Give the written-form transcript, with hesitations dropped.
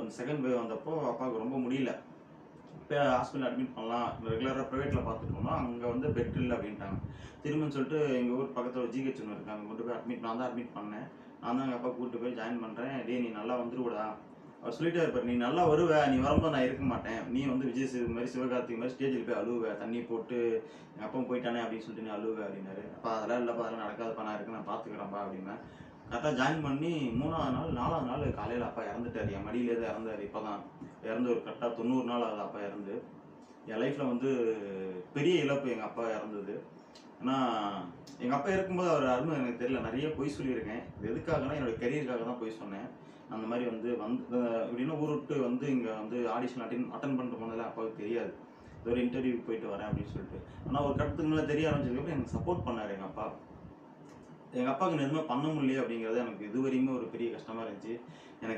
அந்த second wave வந்தப்போ அப்பாவுக்கு ரொம்ப முடியல. இப்போ ஹாஸ்பிட்டல் அட்மிட் பண்ணலாம், ரெகுலராக ப்ரைவேட்டில் பார்த்துட்டோம்னா அங்கே வந்து பெட் இல்லை அப்படின்ட்டாங்க. திரும்பன்னு சொல்லிட்டு எங்கள் ஊர் பக்கத்தில் ஒரு ஜிஹெச் ஒன்று இருக்குது, அங்கே கொண்டு போய் நான் தான் அட்மிட் பண்ணேன். நான் தான் எங்கள் அப்பா கூப்பிட்டு போய் ஜாயின் பண்ணுறேன். டேய் நீ நல்லா வந்துருக்கூடா, அவர் சொல்லிட்டே இருப்பார், நீ நல்லா வருவ, நீ வரும்போது நான் இருக்க மாட்டேன், நீ வந்து விஜய் சேது மாதிரி சிவகார்த்திக் மாதிரி ஸ்டேஜில் போய் அழுவ, தண்ணி போட்டு எங்கள் அப்பா போயிட்டானே அப்படின்னு சொல்லிட்டு நீ அழுவ அப்படின்னாரு. அப்பா அதெல்லாம் இல்லைப்பா, அதெல்லாம் நடக்காதுப்பா, நான் இருக்கு, நான் பார்த்துக்கிறேன்ப்பா அப்படின்னேன். கரெக்டாக ஜாயின் பண்ணி 3ஆவது நாள் 4ஆவது நாள் காலையில் அப்பா இறந்துட்டார். என் மடியிலே தான் இறந்தார். இப்போ தான் இறந்து ஒரு கரெக்டாக 90 நாள் ஆகுது அப்பா இறந்து. என் லைஃப்பில் வந்து பெரிய இழப்பு எங்கள் அப்பா இறந்தது. ஆனால் எங்கள் அப்பா இருக்கும்போது அவர் அருமை எனக்கு தெரியல. நிறைய பொய் சொல்லியிருக்கேன். இது எதுக்காகனா என்னோடய கெரியருக்காக தான் பொய் சொன்னேன். அந்த மாதிரி வந்து எப்படின்னா ஊர் விட்டு வந்து இங்கே வந்து ஆடிஷன் அட்டன் பண்ணிட்டு போனதில் அப்பாவுக்கு தெரியாது. இது ஒரு இன்டர்வியூக்கு போயிட்டு வரேன் அப்படின்னு சொல்லிட்டு. ஆனால் ஒரு கட்டத்துக்கு மேலே தெரிய ஆரம்பிச்சதுக்கப்புறம் எனக்கு சப்போர்ட் பண்ணார் எங்கள் அப்பா. எங்கள் அப்பாவுக்கு எதுவுமே பண்ண முடியல அப்படிங்கிறது எனக்கு இதுவரையுமே ஒரு பெரிய கஷ்டமாக இருந்துச்சு. எனக்கு